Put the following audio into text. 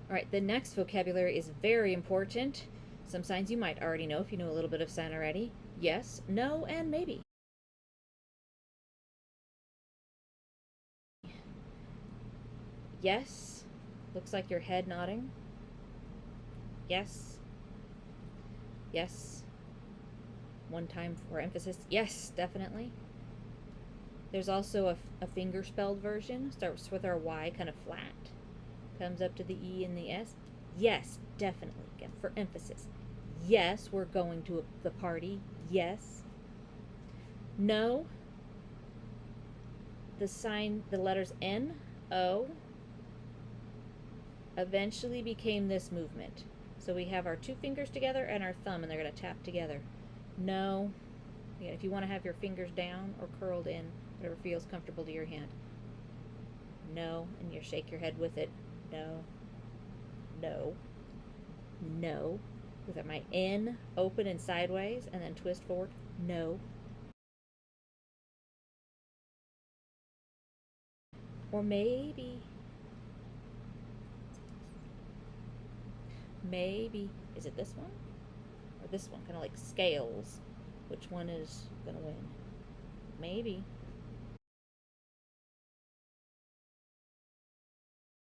All right, the next vocabulary is very important. Some signs you might already know if you know a little bit of sign already. Yes, no, and maybe. Yes, looks like your head nodding. Yes. Yes. One time for emphasis. Yes, definitely. There's also a finger spelled version. Starts with our Y kind of flat. Comes up to the E and the S. Yes, definitely. Again, for emphasis. Yes, we're going to the party. Yes. No. The letters N, O, eventually became this movement. So we have our two fingers together and our thumb, and they're going to tap together. No. Again, if you want to have your fingers down or curled in, whatever feels comfortable to your hand. No, and you shake your head with it. No. No. No. With my N open and sideways, and then twist forward. No. Or maybe. Maybe. Is it this one? Or this one? Kind of like scales. Which one is going to win? Maybe.